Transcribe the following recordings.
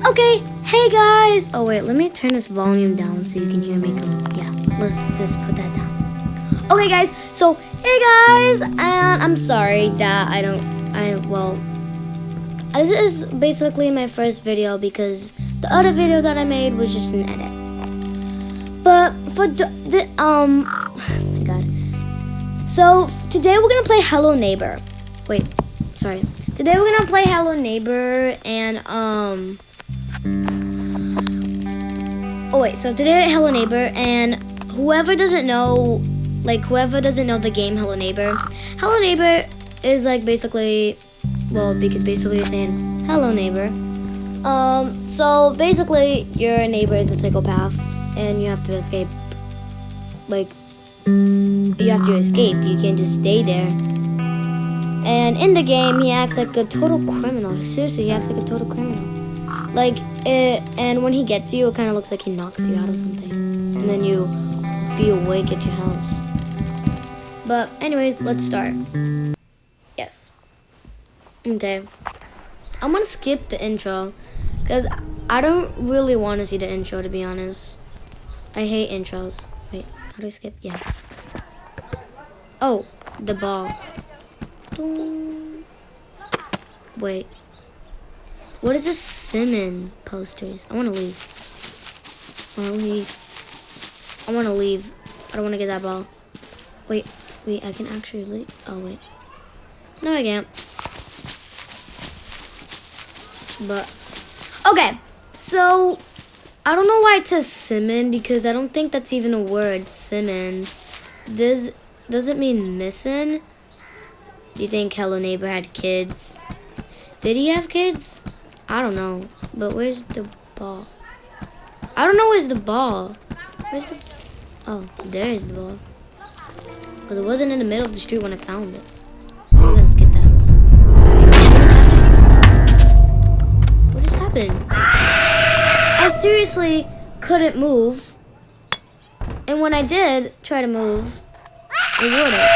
Okay, hey guys. Oh wait, let me turn this volume down so you can hear me. Yeah, let's just put that down. Okay guys, so hey guys, and I'm sorry that this is basically my first video because the other video that I made was just an edit. But for oh my god. So today we're gonna play Hello Neighbor. Wait, sorry. Today we're gonna play Hello Neighbor and oh wait, so today Hello Neighbor, and whoever doesn't know the game Hello Neighbor is like basically, because basically it's saying hello neighbor. So basically your neighbor is a psychopath and you have to escape. Like, you have to escape, you can't just stay there. And in the game he acts like a total criminal. Seriously, he acts like a total criminal. Like, and when he gets you, it kind of looks like he knocks you out of something, and then you be awake at your house. But anyways, let's start. Yes. Okay. I'm gonna skip the intro because I don't really want to see the intro, to be honest. I hate intros. Wait, how do I skip? Yeah. Oh, the ball. Wait. What is this Simon posters? I want to leave. I want to leave. I don't want to get that ball. Wait, I can actually leave. Oh, wait. No, I can't. But, okay. So, I don't know why it says Simon because I don't think that's even a word, Simon. This doesn't mean missing. Do you think Hello Neighbor had kids? Did he have kids? I don't know, but where's the ball? I don't know where's the ball. Where's the... Oh, there's the ball. Because it wasn't in the middle of the street when I found it. I'm gonna skip that. What just happened? I seriously couldn't move. And when I did try to move, it wouldn't.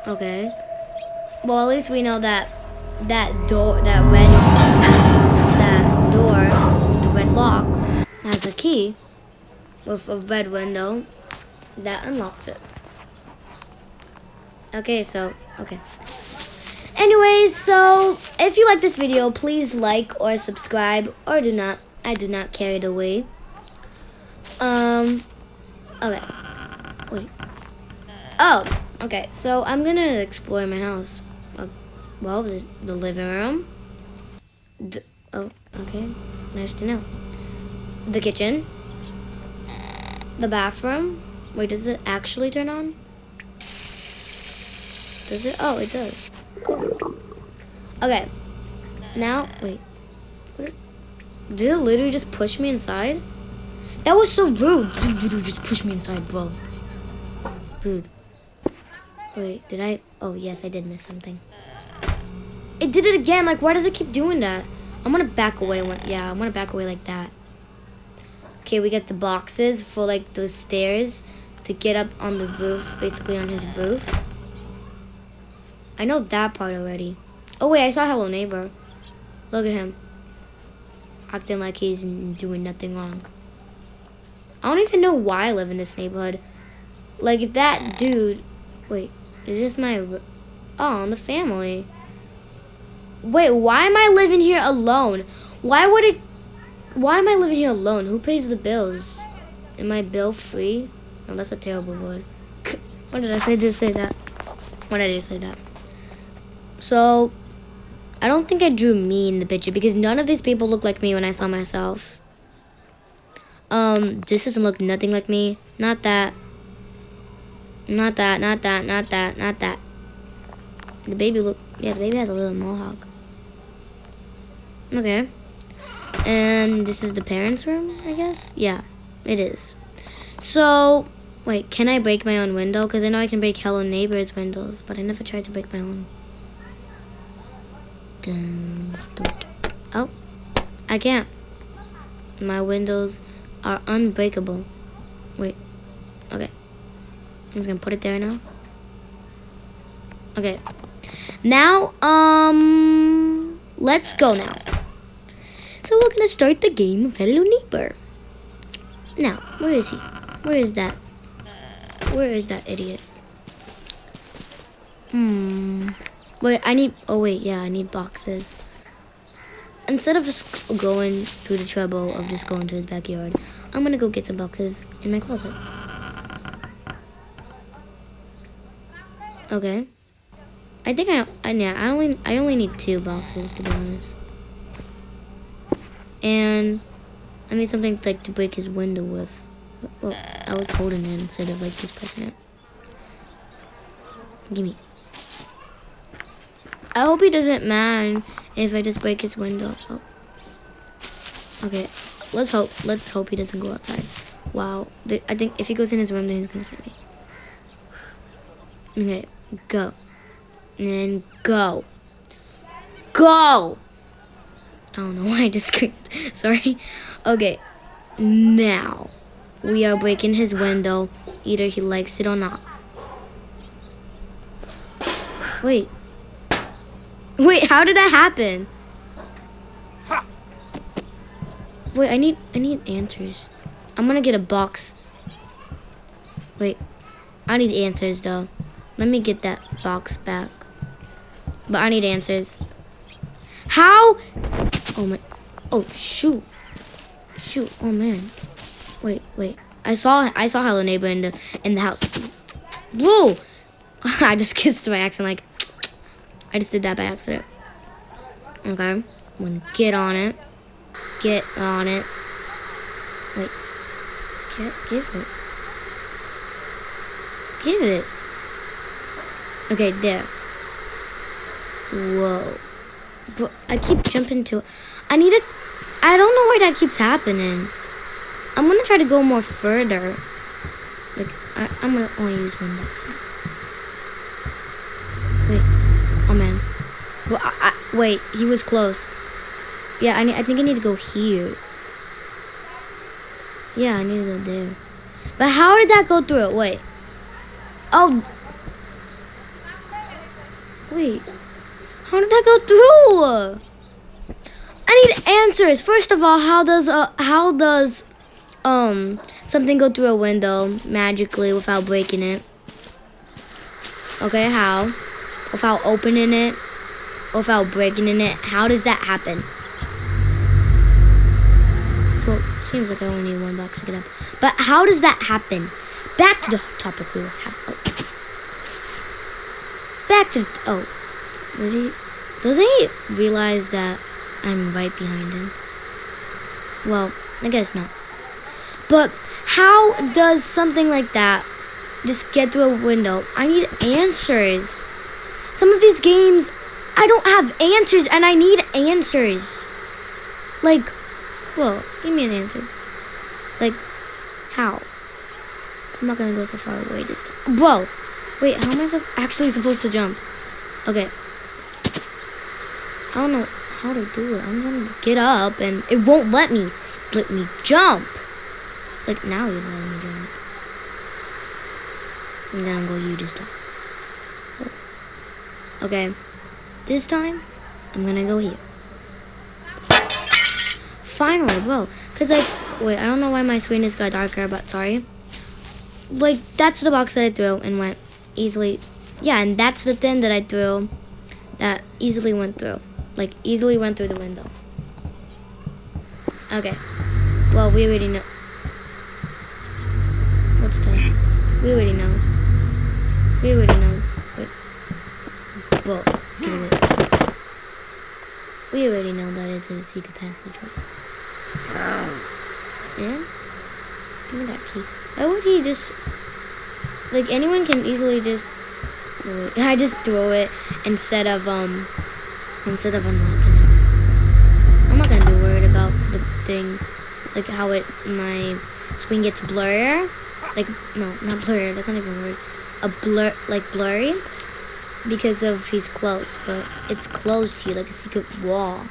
Okay. Well, at least we know that that door with the red lock has a key with a red window that unlocks it. Okay, okay. Anyways, so if you like this video, please like or subscribe or do not. I do not care either way. Okay. Wait. Oh, okay. So I'm gonna explore my house. Well, the living room. Oh, okay. Nice to know. The kitchen. The bathroom. Wait, does it actually turn on? Does it? Oh, it does. Cool. Okay. Now, wait. Did it literally just push me inside? That was so rude. You literally just pushed me inside, bro. Rude. Wait, did I? Oh, yes, I did miss something. It did it again. Like, why does it keep doing that? I'm gonna back away. Yeah, I'm gonna back away like that. Okay, we got the boxes for like those stairs to get up on the roof, basically on his roof. I know that part already. Oh wait, I saw Hello Neighbor. Look at him. Acting like he's doing nothing wrong. I don't even know why I live in this neighborhood. Like, if that dude... Wait, is this my... Oh, the family. Wait, why am I living here alone? Why am I living here alone? Who pays the bills? Am I bill free? No, that's a terrible word. What did I say to say that? Why did I say that? So, I don't think I drew me in the picture because none of these people look like me when I saw myself. This doesn't look nothing like me. Not that. Not that. The baby the baby has a little mohawk. Okay. And this is the parents' room, I guess? Yeah, it is. So, wait, can I break my own window? Because I know I can break Hello Neighbor's windows, but I never tried to break my own. Oh, I can't. My windows are unbreakable. Wait, okay. I'm just gonna put it there now. Okay. Now, let's go now. So we're gonna start the game of Hello Neighbor. Now, where is he? Where is that? Where is that idiot? Wait, I need boxes. Instead of just going through the trouble of just going to his backyard, I'm gonna go get some boxes in my closet. Okay. I think I only need 2 boxes, to be honest. And I need something like to break his window with. Well, I was holding it instead of like just pressing it. Gimme. I hope he doesn't mind if I just break his window. Oh. Okay. Let's hope he doesn't go outside. Wow. I think if he goes in his room, then he's gonna see me. Okay. Go. And go. Go! I don't know why I just screamed. Sorry. Okay. Now, we are breaking his window. Either he likes it or not. Wait. Wait, how did that happen? Wait, I need answers. I'm gonna get a box. Wait. I need answers though. Let me get that box back. But I need answers. How? Oh my. Oh shoot. Shoot. Oh man. Wait. I saw Hello Neighbor in the house. Whoa! I just kissed by accident. Like I just did that by accident. Okay. I'm gonna get on it. Get on it. Wait. Give it. Give it. Okay, there. Whoa. But I keep jumping to it. I don't know why that keeps happening. I'm gonna try to go more further. Like, I'm gonna only use 1 box now. Wait. Oh, man. Well, wait, he was close. Yeah, I think I need to go here. Yeah, I need to go there. But how did that go through it? Wait. Oh. Wait. How did that go through? I need answers. First of all, how does something go through a window magically without breaking it? Okay, how? Without opening it? Without breaking it? How does that happen? Well, seems like I only need 1 box to get up. But how does that happen? Back to the topic we were having. Oh. Back to doesn't he realize that I'm right behind him? Well, I guess not. But how does something like that just get through a window? I need answers. Some of these games, I don't have answers and I need answers. Like, well, give me an answer. Like, how? I'm not gonna go so far away this time. Bro, wait, how am I actually supposed to jump? Okay. I don't know how to do it. I'm trying to get up and it won't let me jump. Like, now you're letting me jump. And then I'm going to use this time. Okay. This time, I'm gonna go here. Finally, bro. Cause like, wait, I don't know why my screen just got darker, but sorry. Like, that's the box that I threw and went easily. Yeah, and that's the thing that I threw that easily went through. Like, easily went through the window. Okay. Well, we already know. What's that? We already know. We already know. Wait. Well, give it. We already know that it's a secret passageway. And? Give me that key. Why would he just... Like, anyone can easily just... Wait, I just throw it instead of unlocking it. I'm not gonna be worried about the thing, like how my screen gets blurrier. Like, no, not blurrier, that's not even a word. Blurry, because of he's close, but it's closed here, like a secret wall.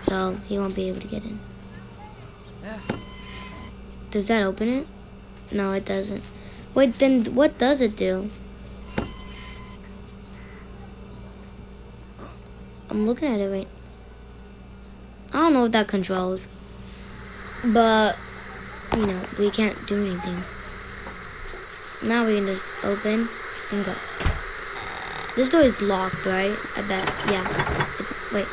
So, he won't be able to get in. Does that open it? No, it doesn't. Wait, then what does it do? I'm looking at it right. don't know what that controls. But, you know, we can't do anything. Now we can just open and go. This door is locked, right? I bet. Yeah. It's, wait.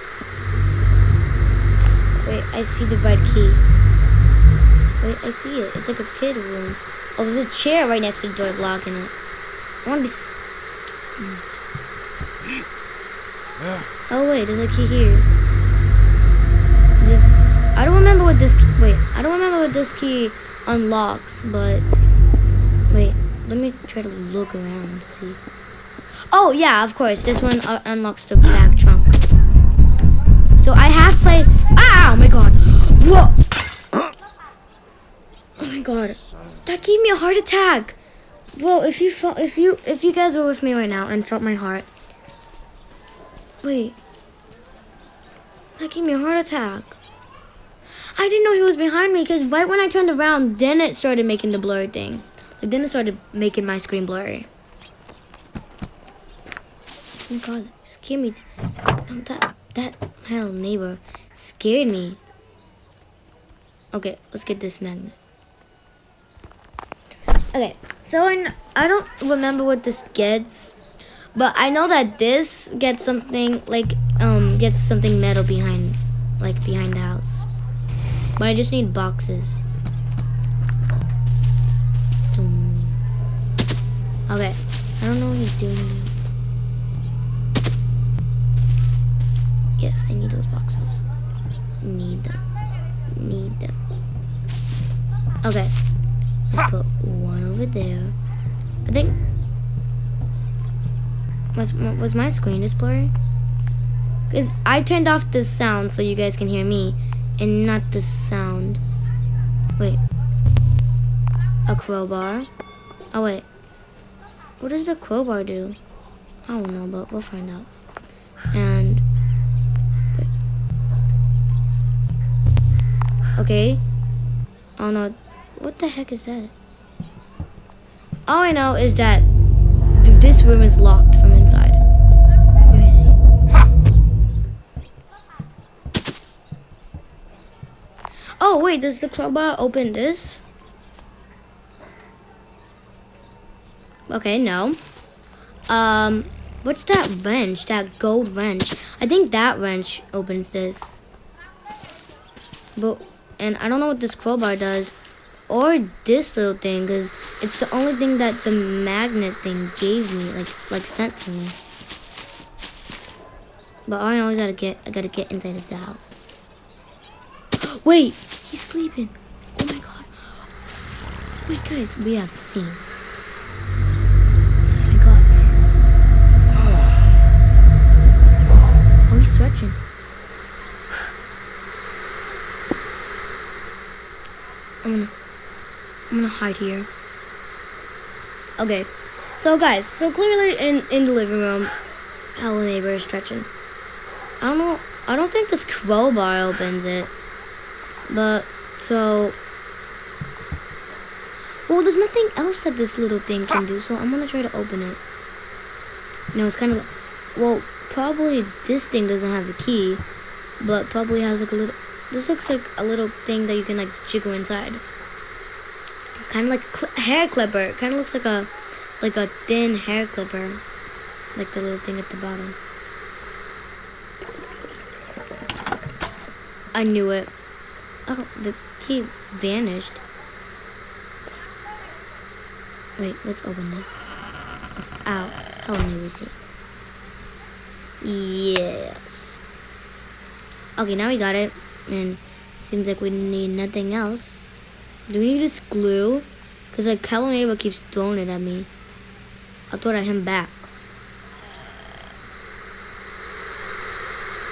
Wait, I see the red key. Wait, I see it. It's like a kid room. Oh, there's a chair right next to the door blocking it. I want to be... Oh, wait, there's a key here. I don't remember what this... Wait, I don't remember what this key unlocks, but... Wait, let me try to look around and see. Oh, yeah, of course. This one unlocks the back trunk. So I have played... Ah, oh my god. Whoa. Oh my god. That gave me a heart attack. Whoa, if you guys were with me right now and felt my heart. Wait. That gave me a heart attack. I didn't know he was behind me because right when I turned around, then it started making the blurry thing. Like, then it started making my screen blurry. Oh my god, scared me. That hell neighbor scared me. Okay, let's get this magnet. Okay, so I don't remember what this gets, but I know that this gets something like gets something metal behind the house. But I just need boxes. Okay, I don't know what he's doing. Yes, I need those boxes. Need them. Okay, let's put one over there. I think was my screen just blurry? Because I turned off the sound so you guys can hear me and not the sound. Wait, a crowbar? Oh wait, what does the crowbar do? I don't know, but we'll find out. And wait. Okay. Oh no, what the heck is that? All I know is that this room is locked from inside. Where is he? Oh wait, does the crowbar open this? Okay, no. What's that wrench? That gold wrench. I think that wrench opens this. But, and I don't know what this crowbar does. Or this little thing, because it's the only thing that the magnet thing gave me, like sent to me. But all I know is I gotta get inside his house. Wait, he's sleeping. Oh my god. Wait, guys, we have seen. Oh my god. Oh, he's stretching. I'm gonna hide here. Okay. So guys, so clearly in the living room, Hello Neighbor is stretching. I don't think this crowbar opens it. But so well, there's nothing else that this little thing can do, so I'm gonna try to open it. No, it's kinda well, probably this thing doesn't have the key, but probably has like a little, this looks like a little thing that you can like jiggle inside. Kind of like a hair clipper. Kind of looks like a thin hair clipper, like the little thing at the bottom. I knew it. Oh, the key vanished. Wait, let's open this. Ow. Oh, let me see. Yes. Okay, now we got it, and seems like we need nothing else. Do we need this glue? Because like Hello Neighbor keeps throwing it at me. I'll throw it at him back.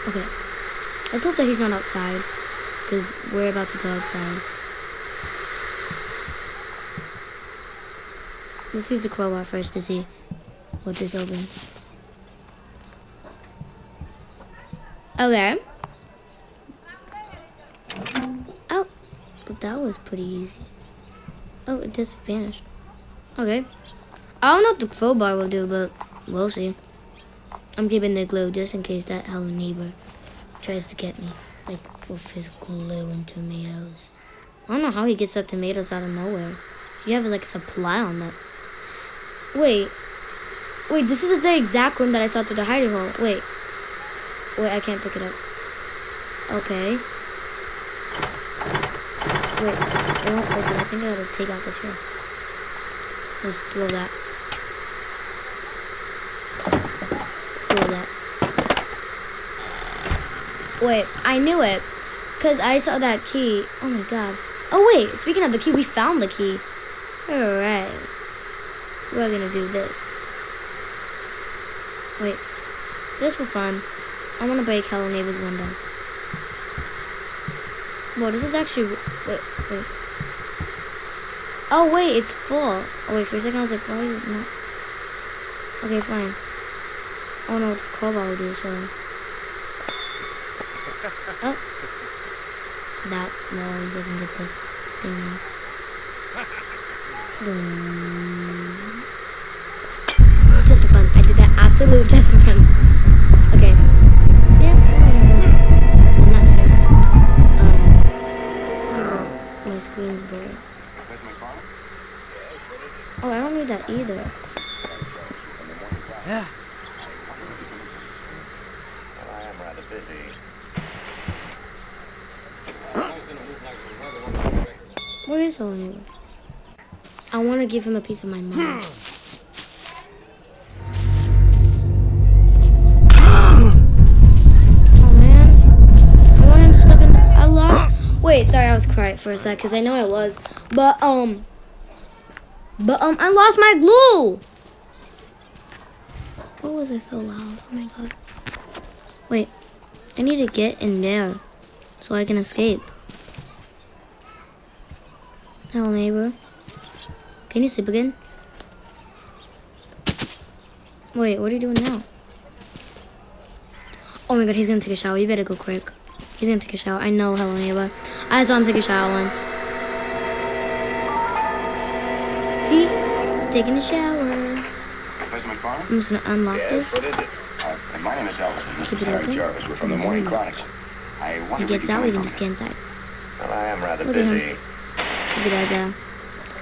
Okay. Let's hope that he's not outside. Because we're about to go outside. Let's use the crowbar first to see what this opens. Okay. Oh, that was pretty easy. Oh, it just vanished. Okay. I don't know what the crowbar will do, but we'll see. I'm keeping the glue just in case that Hello Neighbor tries to get me. like with his glue and tomatoes. I don't know how he gets the tomatoes out of nowhere. You have like a supply on that. Wait, this is the exact room that I saw through the hiding hole. Wait, I can't pick it up. Okay. Wait, it won't open. I think I gotta take out the chair. Let's throw that. Wait, I knew it. Because I saw that key. Oh my god. Oh wait, speaking of the key, we found the key. Alright. We're gonna do this. Wait. Just for fun. I wanna break Hello Neighbor's window. Whoa, this is actually... Wait. Oh wait, it's full. Oh wait, for a second I was like, why are you not... Okay, fine. Oh no, it's crowbar will do, so... Oh. That noise, I can get the thing. Just for fun. I did that absolute just for fun. Okay. Yeah. Well, not here. My screen's blurred. Oh, I don't need that either. Yeah. I am rather busy. Where is Hello? I want to give him a piece of my mind. Oh man, I want him to step in. I lost. Wait, sorry, I was quiet for a sec because I know I was, but I lost my glue. What was I so loud? Oh my god. Wait, I need to get in there so I can escape. Hello, neighbor. Can you sleep again? Wait, what are you doing now? Oh my god, he's gonna take a shower. You better go quick. He's gonna take a shower. I know, hello, neighbor. I saw him take a shower once. See? Taking a shower. President Farmer? I'm just gonna unlock this. What is it? My name is Elvis. Keep it Mr. open. Harry Jarvis. We're from the Morning Chronicle. I He wonder gets out, we can just get inside. Well, I am rather Look at him. busy. Look at that guy.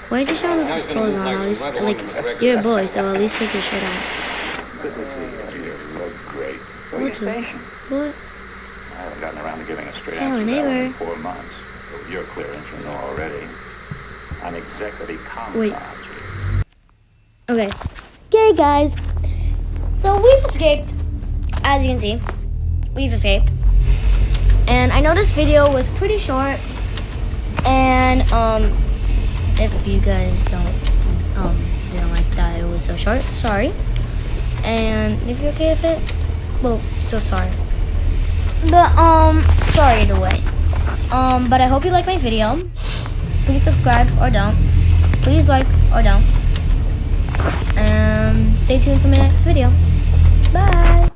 Why is he showing with his clothes on? At least, like, you're a boy, so at least take your shirt off. You look great. Where are you Okay. stationed? What? I haven't gotten around to giving a straight Hello, answer to that one neighbor. in 4 months. So with your clearance, you know already. I'm executive Wait. commissar. Okay. Okay, guys. So we've escaped. As you can see, we've escaped. And I know this video was pretty short. And, if you guys didn't like that it was so short, sorry. And if you're okay with it, well, still sorry. But, sorry either way. But I hope you like my video. Please subscribe or don't. Please like or don't. And stay tuned for my next video. Bye!